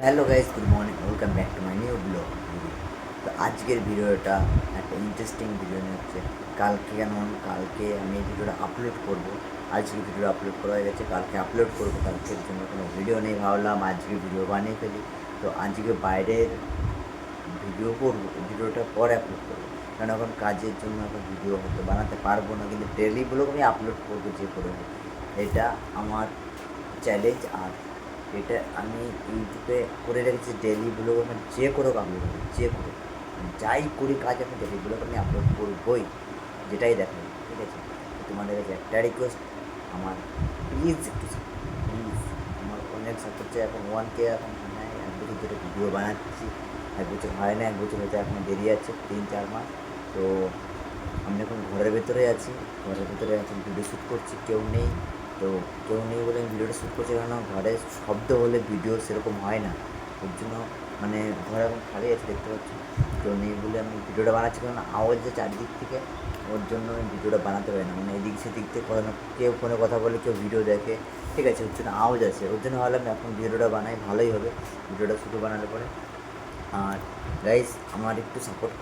Hello guys, good morning, welcome back to my new blog video. তো আজকের ভিডিওটা একটা ইন্টারেস্টিং ভিডিও নিয়ে হচ্ছে। কালকে আমি এই ভিডিওটা আপলোড করব। আজকে ভিডিওটা আপলোড করা হয়ে গেছে, কালকে আপলোড করবো। কালকের জন্য কোনো ভিডিও নেই, ভাবলাম আজকে ভিডিও বানিয়ে ফেলি। তো আজকে বাইরের ভিডিও করবো, ভিডিওটা পরে আপলোড করবো, কারণ এখন কাজের জন্য এখন ভিডিও হয়তো বানাতে পারবো না, কিন্তু ডেলি ব্লগ আমি আপলোড করবো যে করে হোক। এটা আমার চ্যালেঞ্জ। আর এটা আমি ইউটিউবে করে রেখেছি ডেলি ব্লগ, আমি যে করে আপলোড করি, যে করে যাই করি কাজ, আমি ডেলি ব্লগ আমি আপলোড করবই, যেটাই দেখাই। ঠিক আছে, তোমাদের কাছে একটা রিকোয়েস্ট, আমার প্লিজ একটু প্লিজ আমার অনেক সাপোর্ট চাই। এখন 1K এখন মানে 1 বছর ধরে ভিডিও বানাচ্ছি। 1 বছর হয় না, 1 বছর হতে এখন দেরি আছে 3-4 মাস। তো আমি এখন ঘরের ভেতরে আছি, ভিডিও শ্যুট করছি, কেউ নেই। তো কেউ নেই বলে আমি ভিডিওটা শ্যুট করছি, কেন ঘরে শব্দ হলে ভিডিও সেরকম হয় না। ওর জন্য মানে ঘরে এখন খালি আছে, দেখতে পাচ্ছি কেউ নেই বলে আমি ভিডিওটা বানাচ্ছি, কারণ আওয়াজ যে চারিদিক থেকে, ওর জন্য আমি ভিডিওটা বানাতে পারি না। মানে এদিক সেদিক থেকে কথা, কেউ ফোনে কথা বলে, কেউ ভিডিও দেখে, ঠিক আছে, ওর জন্য আওয়াজ আছে। ওর জন্য ভাবলাম এখন ভিডিওটা বানাই, ভালোই হবে ভিডিওটা শুধু বানালে পরে। আর গাইস, আমার একটু সাপোর্ট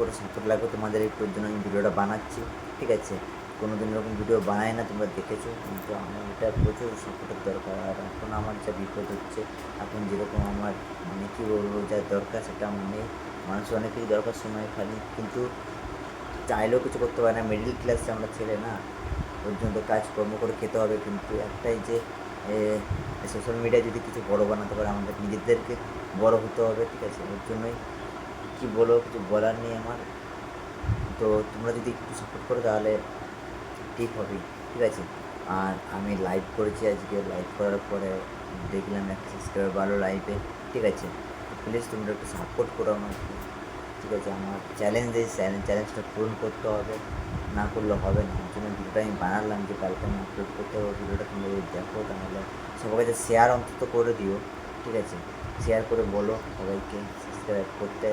লাগবে তোমাদের একটু, ওর জন্য আমি ভিডিওটা বানাচ্ছি। ঠিক আছে, কোনো দিন এরকম ভিডিও বানাই না, তোমরা দেখেছো, কিন্তু আমার এটা প্রচুর সাপোর্টের দরকার। আর এখন আমার যা বিপদ হচ্ছে, এখন যেরকম আমার মানে কী বলবো, যা দরকার সেটা আমার নেই। মানুষ অনেকেই দরকার সময় খালি, কিন্তু চাইলেও কিছু করতে পারে না। মিডিল ক্লাসে আমরা ছেলে না, ওর জন্য কাজকর্ম করে খেতে হবে। কিন্তু একটাই যে সোশ্যাল মিডিয়ায় যদি কিছু বড় বানাতে পারে, আমাদের নিজেদেরকে বড় হতে হবে। ঠিক আছে, ওর জন্যই কী বলো, কিছু বলার নেই আমার। তো তোমরা যদি একটু সাপোর্ট করো তাহলে ঠিক হবে। ঠিক আছে, আর আমি লাইভ করেছি আজকে, লাইভ করার পরে দেখলাম একটা সাবস্ক্রাইবার ভালো লাইভে। ঠিক আছে, তো প্লিজ তোমরা একটু সাপোর্ট করো আমাকে। ঠিক আছে, আমার চ্যালেঞ্জ, এই চ্যালেঞ্জটা পূরণ করতে হবে, না করলে হবে না। ওর জন্য ভিডিওটা আমি বানালাম যে কালকে আমি আপলোড করতে হবে। ভিডিওটা তোমরা যদি দেখো তাহলে সবার কাছে শেয়ার অন্তত করে দিও। ঠিক আছে, শেয়ার করে বলো সবাইকে সাবস্ক্রাইব করতে।